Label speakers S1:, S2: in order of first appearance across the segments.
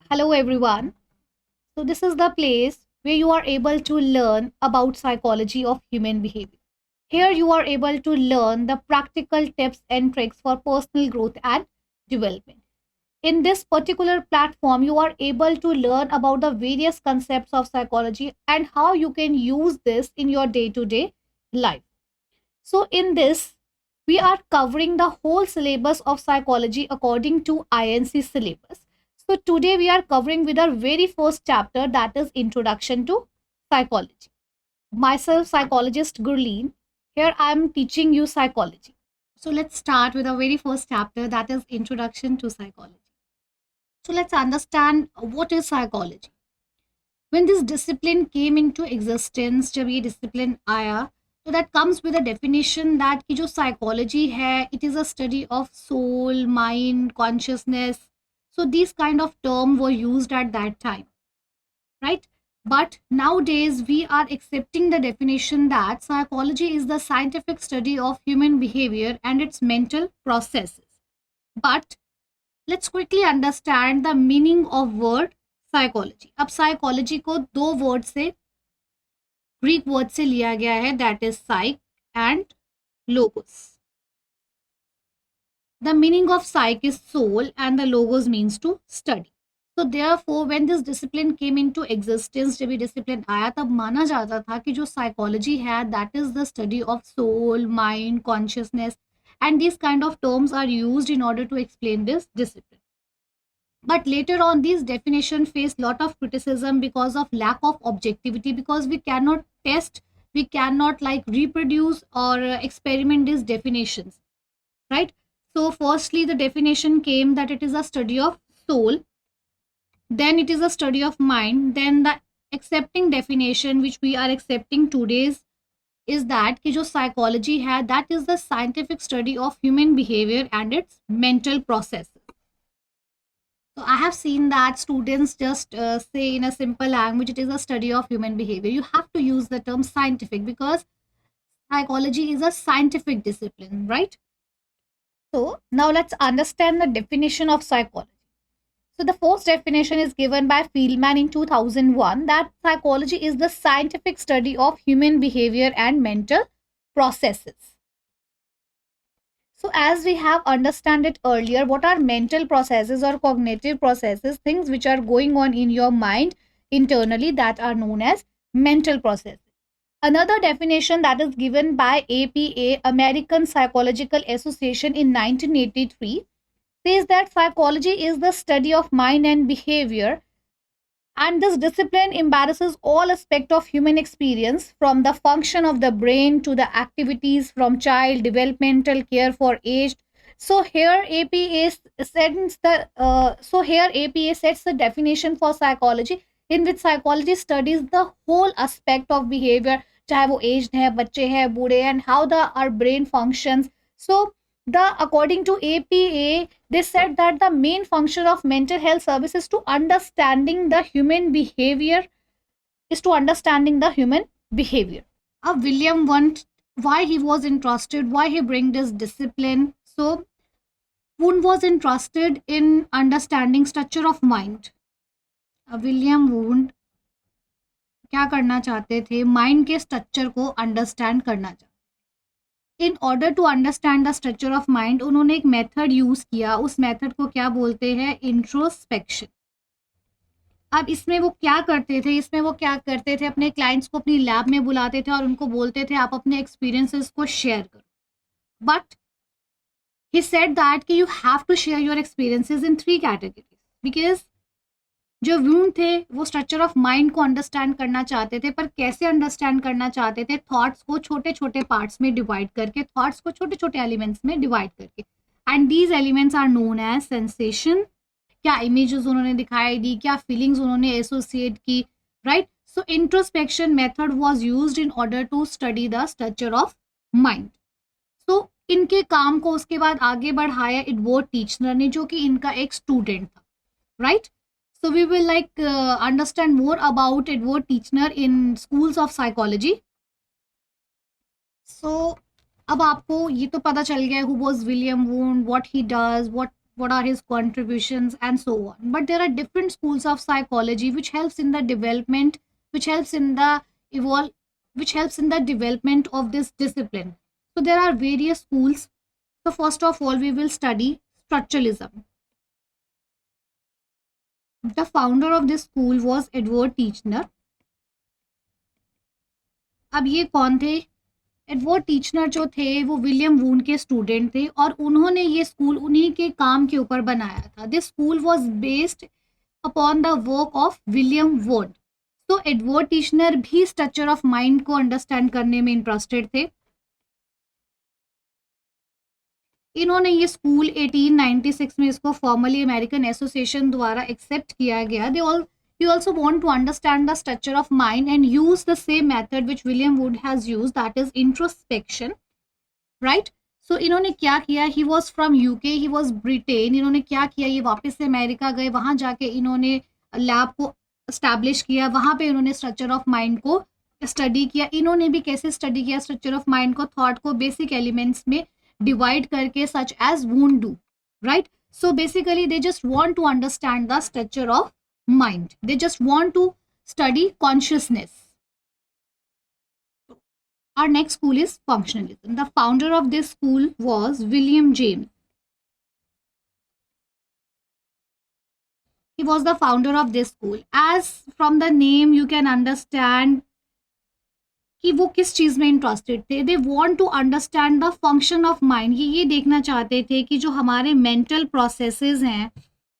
S1: Hello, everyone. So, this is the place where you are able to learn about psychology of human behavior. Here, you are able to learn the practical tips and tricks for personal growth and development. In this particular platform, you are able to learn about the various concepts of psychology and how you can use this in your day to day life. So, in this, we are covering the whole syllabus of psychology according to INC syllabus. So, today we are covering with our very first chapter, that is Introduction to Psychology. Myself, psychologist Gurleen. Here I am teaching you psychology. So, let's start with our very first chapter, that is Introduction to Psychology. So, let's understand what is psychology. When this discipline came into existence, जब ये discipline आया, so that comes with a definition that कि जो psychology है, it is a study of soul, mind, consciousness. So these kind of terms were used at that time, right? But nowadays we are accepting the definition that psychology is the scientific study of human behavior and its mental processes. But let's quickly understand the meaning of word psychology. अब psychology को दो word से, Greek word से लिया गया है, that is psyche and logos. The meaning of psyche is soul and the logos means to study. So therefore when this discipline came into existence, जब ये डिसिप्लिन आया, तब माना जाता था कि जो साइकोलॉजी है that is the study of soul, mind, consciousness, and these kind of terms are used in order to explain this discipline. But later on these definitions faced lot of criticism because of lack of objectivity, because we cannot test, we cannot like reproduce or experiment these definitions, right? So firstly the definition came that it is a study of soul, then it is a study of mind, then the accepting definition which we are accepting today's is that कि जो psychology है that is the scientific study of human behavior and its mental processes. So I have seen that students just say in a simple language it is a study of human behavior. You have to use the term scientific because psychology is a scientific discipline, right? So now let's understand the definition of psychology. So the first definition is given by Fieldman in 2001, that psychology is the scientific study of human behavior and mental processes. So as we have understand it earlier, what are mental processes or cognitive processes, things which are going on in your mind internally, that are known as mental processes. Another definition that is given by APA, American Psychological Association, in 1983 says that psychology is the study of mind and behavior, and this discipline embraces all aspects of human experience, from the function of the brain to the activities from child developmental care for aged. So here APA sets the definition for psychology, in which psychology studies the whole aspect of behavior, चाहे वो aged है, बच्चे हैं, बूढ़े, and how our brain functions. So according to APA, they said that the main function of mental health service is to understanding the human behavior, William Wundt, why he was interested, why he bring this discipline. So Wundt was interested in understanding structure of mind. William wound क्या करना चाहते थे, mind के structure को understand करना चाहते. In order to understand the structure of mind उन्होंने एक मेथड यूज किया, उस मेथड को क्या बोलते हैं, इंट्रोस्पेक्शन. अब इसमें वो क्या करते थे, अपने क्लाइंट्स को अपनी लैब में बुलाते थे और उनको बोलते थे आप अपने एक्सपीरियंसेस को शेयर करो. बट ही सेड दैट कि you have to share your experiences in 3 categories, because जो वूंड थे वो स्ट्रक्चर ऑफ माइंड को अंडरस्टैंड करना चाहते थे, पर कैसे अंडरस्टैंड करना चाहते थे, थॉट्स को छोटे छोटे पार्ट्स में डिवाइड करके, थॉट्स को छोटे छोटे एलिमेंट्स में डिवाइड करके, and these elements are known as sensation. क्या इमेजेस उन्होंने दिखाई दी, क्या फीलिंग्स उन्होंने एसोसिएट की, right? So introspection method was used in order to study the structure of mind. So इनके काम को उसके बाद आगे बढ़ाया एडवर्ड टीचनर ने, जो कि इनका एक स्टूडेंट था, right? So we will understand more about Edward Teachner in schools of psychology. So अब आपको ये तो पता चल गया who was William Wundt, what he does, what what are his contributions, and so on. But there are different schools of psychology which helps in the development, which helps in the evolve, which helps in the development of this discipline. So there are various schools. So first of all, we will study structuralism. The founder of this school was Edward Teachner. अब ये कौन थे? Edward टीचनर जो थे वो William वून के student थे और उन्होंने ये स्कूल उन्हीं के काम के ऊपर बनाया था. This school was based upon the work of William would. तो एडवर्ड टीचनर भी स्ट्रक्चर ऑफ माइंड को अंडरस्टैंड करने में इंटरेस्टेड थे. इन्होंने ये स्कूल 1896 में इसको फॉर्मली अमेरिकन एसोसिएशन द्वारा एक्सेप्ट किया गया. You also want to understand the structure of mind and use the same method which William Wood has used, that is introspection, right? So इन्होंने क्या किया? He was from UK, he was Britain. इन्होंने क्या किया? ये वापस से America गए, वहाँ जाके इन्होंने लैब को एस्टैब्लिश किया, वहाँ पे इन्होंने स्ट्रक्चर ऑफ माइंड को स्टडी किया. इन्होंने भी कैसे स्टडी किया स्ट्रक्चर ऑफ माइंड को? थॉट को बेसिक एलिमेंट्स में डिवाइड करके, such as would do, right? So basically they just want to understand the structure of mind. They just want to study consciousness. Our next school is functionalism. The founder of this school was William James. He was the founder of this school. As from the name you can understand कि वो किस चीज़ में interested थे. They want to understand the function of mind. ये देखना चाहते थे कि जो हमारे मेंटल प्रोसेसेस हैं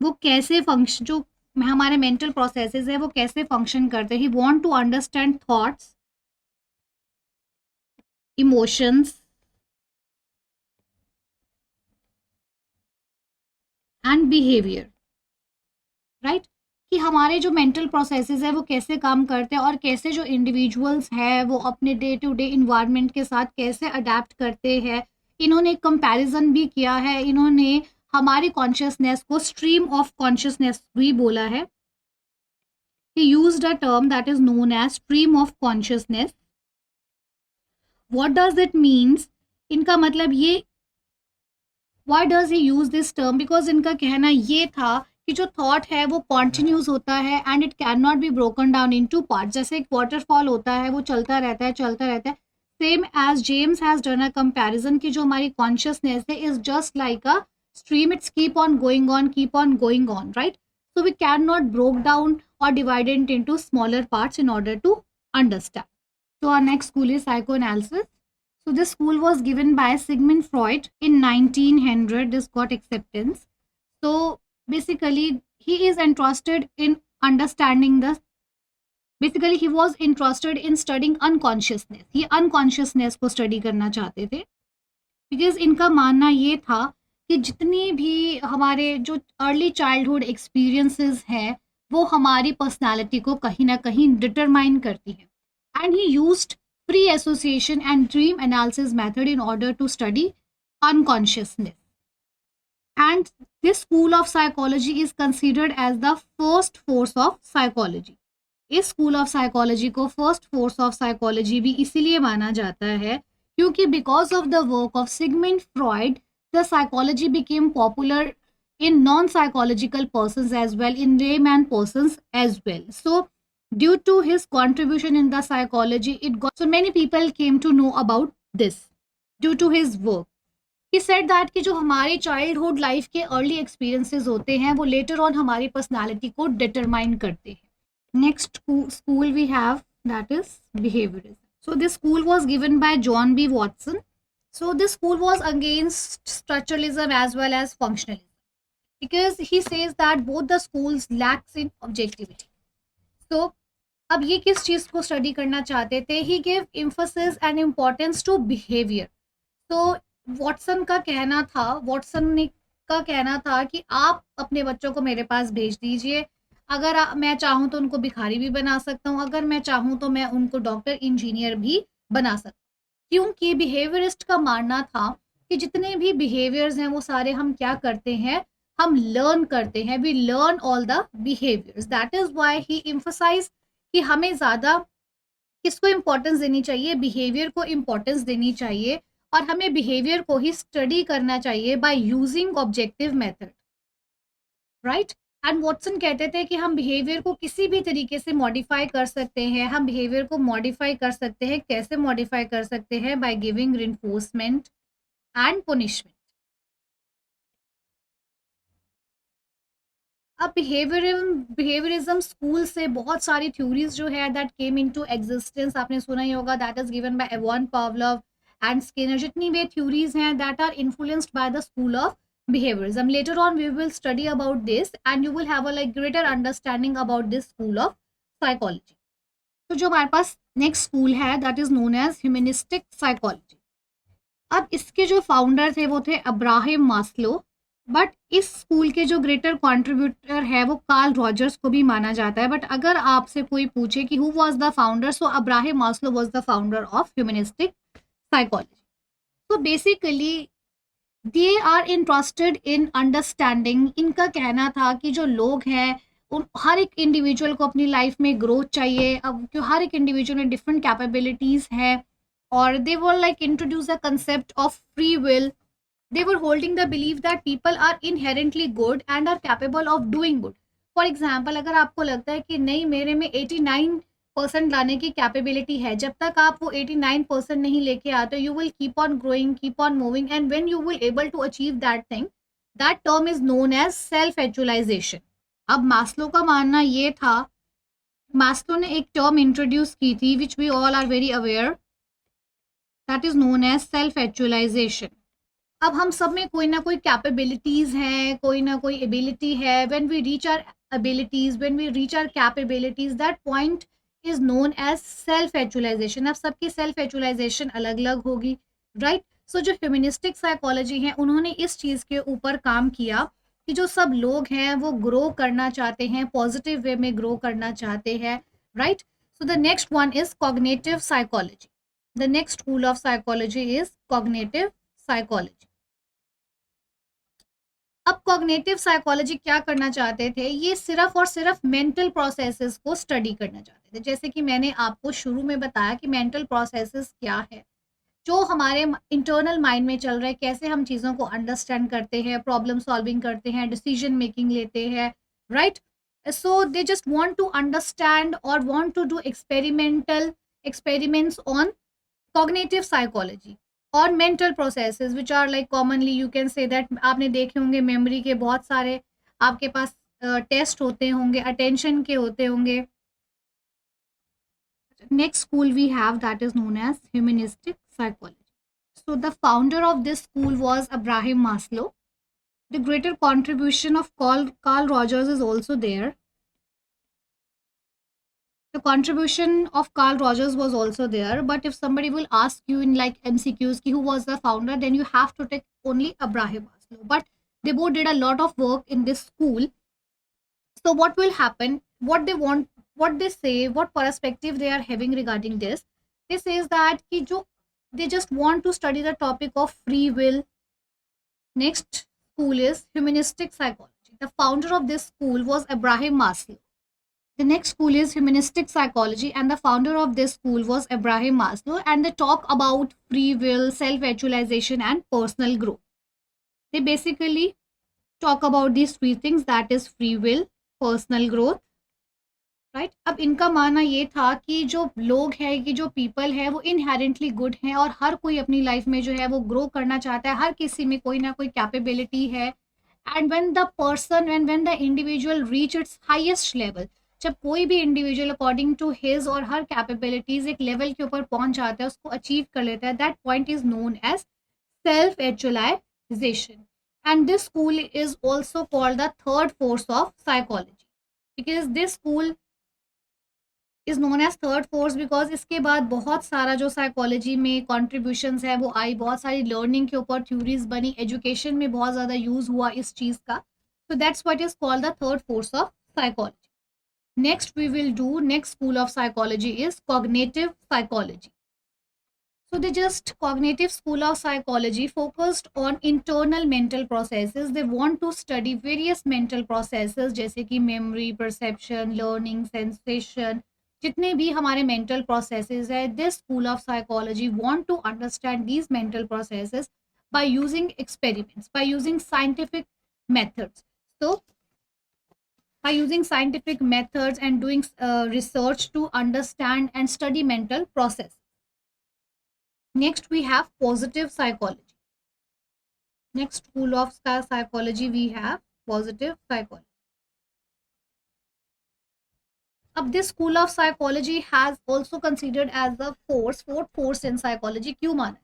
S1: वो कैसे फंक्शन, जो हमारे मेंटल प्रोसेसेस है वो कैसे फंक्शन करते हैं. He want to understand thoughts, emotions and behaviour, right? कि हमारे जो मेंटल प्रोसेसेस है वो कैसे काम करते हैं और कैसे जो इंडिविजुअल्स हैं वो अपने डे टू डे इन्वायरमेंट के साथ कैसे अडेप्ट करते हैं. इन्होंने एक कंपैरिजन भी किया है. इन्होंने हमारी कॉन्शियसनेस को स्ट्रीम ऑफ कॉन्शियसनेस भी बोला है. He used a term that is known as stream of consciousness. What does it means? इनका मतलब ये, why does he use this term? Because इनका कहना ये था कि जो थॉट है वो कॉन्टिन्यूस होता है and it can not be broken down into part. जैसे एक वाटरफॉल होता है वो चलता रहता है चलता रहता है. Same as James has done a comparison कि जो हमारी कॉन्शियसनेस है is just like a stream. It's keep on going on, right? So we cannot broke down or divide it into smaller parts in order to understand. So our next school is psychoanalysis. So this school was given by Sigmund Freud in 1900. This got acceptance. So basically he is interested in understanding the, basically he was interested in studying unconsciousness. ये unconsciousness को study करना चाहते थे because इनका मानना ये था कि जितनी भी हमारे जो अर्ली चाइल्डहुड एक्सपीरियंसेस हैं वो हमारी पर्सनालिटी को कहीं ना कहीं डिटरमाइन करती है. And he used free association and dream analysis method in order to study unconsciousness. And this school of psychology is considered as the first force of psychology. इस स्कूल ऑफ साइकोलॉजी को first force of psychology भी इसीलिए माना जाता है क्योंकि because of the work of Sigmund Freud the psychology became popular in non-psychological persons as well, in layman persons as well. So due to his contribution in the psychology, it got so many people came to know about this due to his work. He said that कि जो हमारे childhood life के early experiences होते हैं वो later on हमारी personality को determine करते हैं. Next school we have, that is behaviorism. So this school was given by John B. Watson. So this school was against structuralism as well as functionalism because he says that both the schools lacks in objectivity. So अब ये किस चीज़ को study करना चाहते थे? He gave emphasis and importance to behavior. So Watson का कहना था, का कहना था कि आप अपने बच्चों को मेरे पास भेज दीजिए. अगर मैं चाहूँ तो उनको भिखारी भी बना सकता हूँ, अगर मैं चाहूँ तो मैं उनको डॉक्टर इंजीनियर भी बना सकता हूँ. क्योंकि बिहेवियरिस्ट का मानना था कि जितने भी बिहेवियर्स हैं वो सारे हम क्या करते हैं, हम लर्न करते हैं. We learn all the behaviours. That is why he emphasise कि हमें ज़्यादा किसको इम्पोर्टेंस देनी चाहिए, बिहेवियर को इम्पोर्टेंस देनी चाहिए और हमें बिहेवियर को ही स्टडी करना चाहिए by using objective method. Right. And Watson कहते थे कि हम बिहेवियर को किसी भी तरीके से मॉडिफाई कर सकते हैं, हम बिहेवियर को मॉडिफाई कर सकते हैं, कैसे मॉडिफाई कर सकते हैं? By giving reinforcement and punishment. अब बिहेवियरिज्म स्कूल से बहुत सारी थ्योरीज जो है दैट केम इनटू एग्जिस्टेंस, आपने सुना ही होगा, that is given by Ivan Pavlov and Skinner. जितनी भी थ्योरीज हैं that are influenced by the school of behaviorism. Later on we will study about this and you will have a like greater understanding about this school of psychology. तो जो हमारे पास next school है that is known as humanistic psychology. अब इसके जो founder थे वो थे अब्राहम मास्लो, बट इस स्कूल के जो ग्रेटर कंट्रीब्यूटर है वो कार्ल रॉजर्स को भी माना जाता है। बट अगर आपसे कोई पूछे कि who was the founder, so Abraham Maslow was the founder of humanistic psychology. तो basically they are interested in understanding, इनका कहना था कि जो लोग हैं हर एक इंडिविजुअल को अपनी लाइफ में ग्रोथ चाहिए। अब जो हर एक इंडिविजुअल में डिफरेंट कैपेबिलिटीज हैं और they were like introduce the concept of free will. They were holding the believe that people are inherently good and are capable of doing good. For example, अगर आपको लगता है कि नहीं मेरे में 89% लाने की कैपेबिलिटी है, जब तक आप वो 89% नहीं लेके आते you will keep on growing, keep on moving, and when you will able to achieve that thing, that term is known as self actualisation. अब मास्लो का मानना ये था, मास्लो ने एक टर्म इंट्रोड्यूस की थी which we all are very aware, that is known as self actualisation. अब हम सब में कोई ना कोई कैपेबिलिटीज हैं, कोई ना कोई एबिलिटी है। When we reach our abilities, when we reach our capabilities, that point is known as self actualisation. अब सबकी सेल्फ एक्चुअलाइजेशन अलग अलग होगी, राइट। सो जो ह्यूमनिस्टिक साइकोलॉजी है उन्होंने इस चीज़ के ऊपर काम किया कि जो सब लोग हैं वो ग्रो करना चाहते हैं, पॉजिटिव वे में ग्रो करना चाहते हैं, right. So the next one is cognitive psychology. The next school of psychology is cognitive psychology. अब कॉग्निटिव साइकोलॉजी क्या करना चाहते थे? ये सिर्फ और सिर्फ मेंटल प्रोसेसेस को स्टडी करना चाहते थे। जैसे कि मैंने आपको शुरू में बताया कि मेंटल प्रोसेसेस क्या है, जो हमारे इंटरनल माइंड में चल रहा है, कैसे हम चीज़ों को अंडरस्टैंड करते हैं, प्रॉब्लम सॉल्विंग करते हैं, डिसीजन मेकिंग लेते हैं, right. So they just want to understand और want to do experiments on cognitive psychology और mental processes which are like commonly you can say that आपने देखे होंगे मेमोरी के बहुत सारे आपके पास टेस्ट होते होंगे, अटेंशन के होते होंगे। Next school we have that is known as humanistic psychology. So the founder of this school was Abraham Maslow. The greater contribution of Carl Rogers is also there. The contribution of Carl Rogers was also there, but if somebody will ask you in like MCQs ki who was the founder, then you have to take only Abraham Maslow. But they both did a lot of work in this school. So what will happen? What they want, what they say, what perspective they are having regarding this? They says that ki jo they just want to study the topic of free will. Next school is humanistic psychology. The founder of this school was Abraham Maslow. The next school is humanistic psychology, and the founder of this school was Abraham Maslow, and they talk about free will, self-actualization, and personal growth. They basically talk about these three things, that is free will, personal growth, right? अब इनका मानना ये था कि जो लोग हैं, कि जो पीपल है वो इनहेरेंटली गुड हैं और हर कोई अपनी लाइफ में जो है वो ग्रो करना चाहता है, हर किसी में कोई ना कोई कैपेबिलिटी है। And when the person when the individual reach its highest level, जब कोई भी इंडिविजुअल अकॉर्डिंग टू हिज और हर कैपेबिलिटीज एक लेवल के ऊपर पहुंच जाता है, उसको अचीव कर लेता है, that point is known as self actualisation. And this school is also called the third force of psychology, because this school is known as third force because इसके बाद बहुत सारा जो साइकोलॉजी में कॉन्ट्रीब्यूशंस है वो आई, बहुत सारी लर्निंग के ऊपर थ्योरीज बनी, एजुकेशन में बहुत ज़्यादा यूज हुआ इस चीज़ का। So that's what is called the third force of psychology. Next we will do, next school of psychology is cognitive psychology. So they just cognitive school of psychology focused on internal mental processes. They want to study various mental processes जैसे कि memory, perception, learning, sensation, जितने भी हमारे mental processes है, this school of psychology want to understand these mental processes by using experiments, by using scientific methods. So by using scientific methods and doing research to understand and study mental process. Next, we have positive psychology. Next school of psychology we have positive psychology. अब this school of psychology has also considered as the fourth force in psychology. क्यों माना?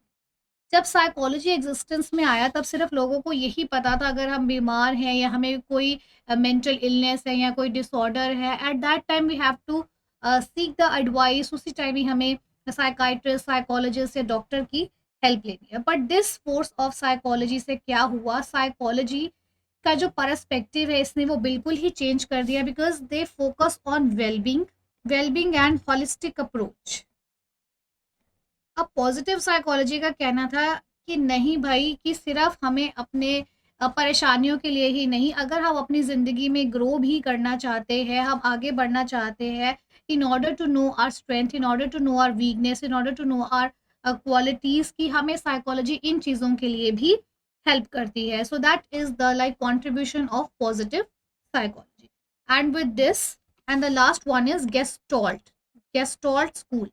S1: जब psychology existence में आया तब सिर्फ लोगों को यही पता था अगर हम बीमार हैं या हमें कोई मेंटल इलनेस है या कोई डिसऑर्डर है, at that time we have to seek the advice, उसी टाइम ही हमें साइकाइट्रिस्ट, साइकोलॉजिस्ट या डॉक्टर की हेल्प लेनी है. But this force of psychology से क्या हुआ, साइकोलॉजी का जो परस्पेक्टिव है इसने वो बिल्कुल ही चेंज कर दिया, because they focus on wellbeing and holistic approach. अब पॉजिटिव साइकोलॉजी का कहना था कि नहीं भाई, कि सिर्फ हमें अपने परेशानियों के लिए ही नहीं, अगर हम अपनी ज़िंदगी में ग्रो भी करना चाहते हैं, हम आगे बढ़ना चाहते हैं, in order to know our strength, in order to know our weakness, in order to know our qualities, की हमें साइकोलॉजी इन चीज़ों के लिए भी हेल्प करती है. So that is the like contribution of positive psychology. And with this, and the last one is gestalt school.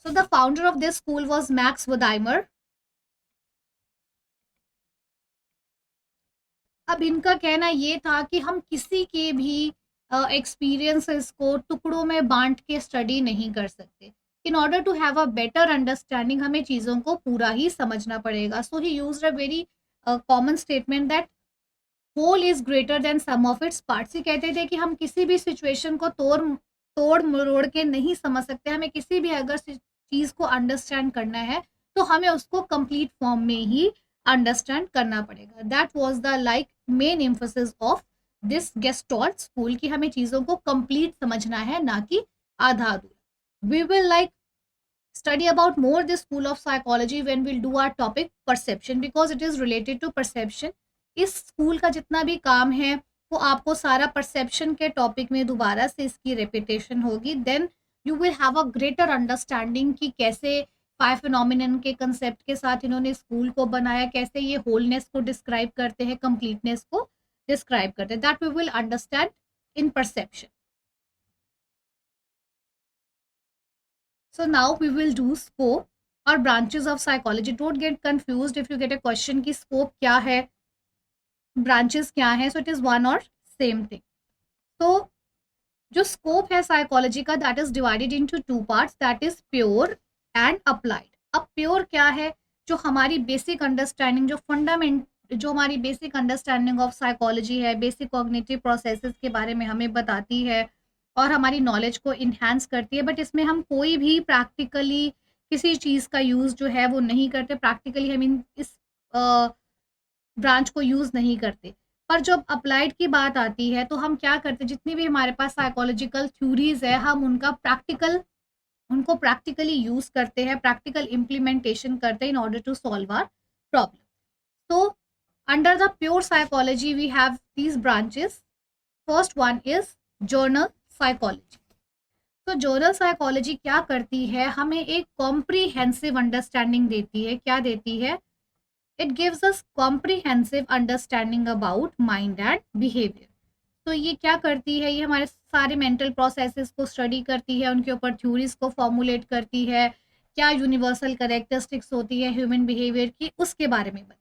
S1: So the founder of this school was Max Wertheimer. अब इनका कहना ये था कि हम किसी के भी एक्सपीरियंसेस को टुकड़ों में बांट के स्टडी नहीं कर सकते. In order to have a better understanding हमें चीज़ों को पूरा ही समझना पड़ेगा. So he used a very common statement that whole is greater than sum of its parts. ये कहते थे कि हम किसी भी सिचुएशन को तोड़ मरोड़ के नहीं समझ सकते. हमें किसी भी अगर चीज़ को अंडरस्टैंड करना है तो हमें उसको कंप्लीट फॉर्म में ही अंडरस्टैंड करना पड़ेगा. That was the like main emphasis of this gestalt school, कि हमें चीज़ों को कंप्लीट समझना है, ना कि आधा अधूरा. We will like study about more this school of psychology when we'll do our topic perception, because it is related to perception. इस स्कूल का जितना भी काम है वो आपको सारा परसेप्शन के टॉपिक में दोबारा से इसकी रेपिटेशन होगी. Then you will have a greater understanding कि कैसे 5 फिनोमिनन के कंसेप्ट के साथ इन्होंने स्कूल को बनाया, कैसे ये होलनेस को डिस्क्राइब करते हैं, कंप्लीटनेस को डिस्क्राइब करते हैं. That we will understand in perception. So now we will do scope or branches of psychology. Don't get confused if you get a question कि scope क्या है, branches क्या है. So it is one or same thing. So जो scope है psychology का, that is divided into two parts, that is pure and applied. अब pure क्या है, जो हमारी basic understanding, जो हमारी बेसिक अंडरस्टैंडिंग ऑफ साइकोलॉजी है, बेसिक कॉग्निटिव प्रोसेसेस के बारे में हमें बताती है और हमारी नॉलेज को इन्हांस करती है. बट इसमें हम कोई भी प्रैक्टिकली किसी चीज़ का यूज़ जो है वो नहीं करते. प्रैक्टिकली हम इस ब्रांच को यूज़ नहीं करते. पर जब अप्लाइड की बात आती है तो हम क्या करते हैं, जितनी भी हमारे पास साइकोलॉजिकल थ्योरीज है हम उनको प्रैक्टिकली यूज़ करते हैं, प्रैक्टिकल इम्प्लीमेंटेशन करते हैं in order to solve our problem. तो under the pure psychology we have these branches. First one is journal psychology. तो journal psychology क्या करती है, हमें एक comprehensive understanding देती है. क्या देती है? It gives us comprehensive understanding about mind and behavior. तो ये क्या करती है, ये हमारे सारे mental processes को study करती है, उनके ऊपर theories को formulate करती है, क्या universal characteristics होती है human behavior की, उसके बारे में बताती है.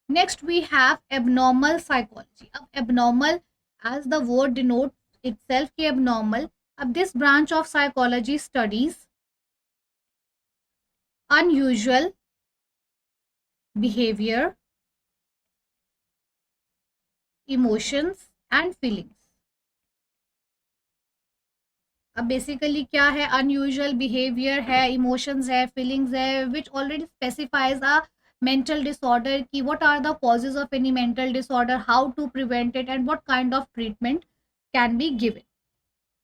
S1: Next we have abnormal psychology. अब abnormal as the word denotes itself कि abnormal. अब this branch of psychology studies unusual behavior, emotions and feelings. अब बेसिकली क्या है, unusual behavior है, emotions है, feelings है, which already specifies a mental disorder ki what are the causes of any mental disorder, how to prevent it and what kind of treatment can be given.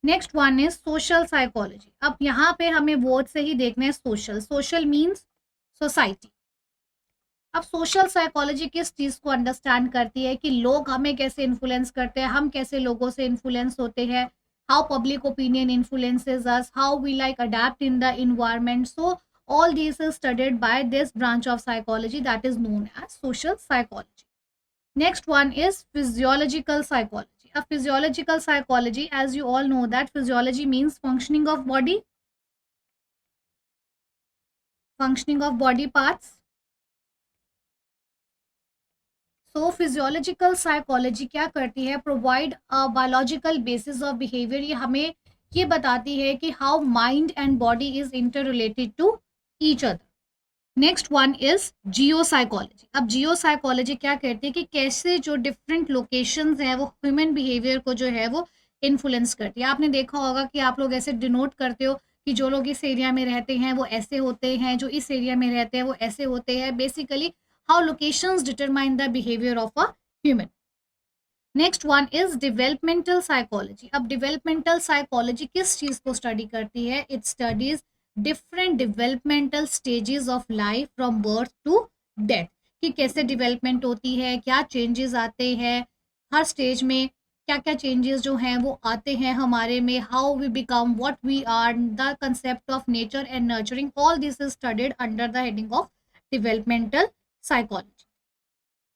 S1: Next one is social psychology. अब यहाँ पे हमें word से ही देखना है social means society. अब social psychology किस चीज़ को अंडरस्टैंड करती है कि लोग हमें कैसे इन्फ्लुएंस करते हैं, हम कैसे लोगों से इन्फ्लुएंस होते हैं, how public opinion influences us, how we like adapt in the environment. So All these is studied by this branch of psychology that is known as social psychology. Next one is physiological psychology. A physiological psychology, as you all know that physiology means functioning of body parts. So physiological psychology क्या करती है, provide a biological basis of behaviour. ये हमें ये बताती है कि how mind and body is interrelated to each other. Next one is geopsychology. अब जियो साइकोलॉजी क्या कहती है कि कैसे जो डिफरेंट लोकेशंस हैं वो ह्यूमन बिहेवियर को जो है वो इन्फ्लुएंस करती है. आपने देखा होगा कि आप लोग ऐसे डिनोट करते हो कि जो लोग इस एरिया में रहते हैं वो ऐसे होते हैं, जो इस एरिया में रहते हैं वो ऐसे होते हैं. Basically how locations determine the behaviour of a human. Next one is developmental psychology. अब डेवलपमेंटल साइकोलॉजी किस चीज़ को स्टडी करती है? It studies different developmental stages of life from birth to death. कि कैसे डेवलपमेंट होती है, क्या चेंजेस आते हैं हर स्टेज में, क्या क्या चेंजेस जो हैं वो आते हैं हमारे में, how we become what we are, the concept of nature and nurturing. All this is studied under the heading of developmental psychology.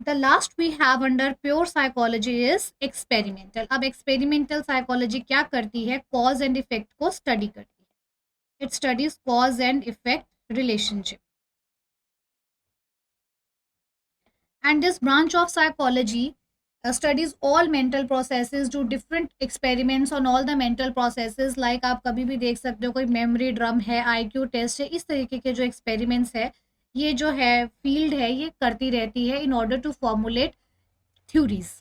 S1: The last we have under pure psychology is experimental. अब experimental psychology क्या करती है? Cause and effect को study करती है. It studies cause and effect relationship. And this branch of psychology studies all mental processes, do different experiments on all the mental processes. Like आप कभी भी देख सकते हो कोई memory drum है, IQ test है, इस तरीके के जो experiments है ये जो है फील्ड है ये करती रहती है in order to formulate theories.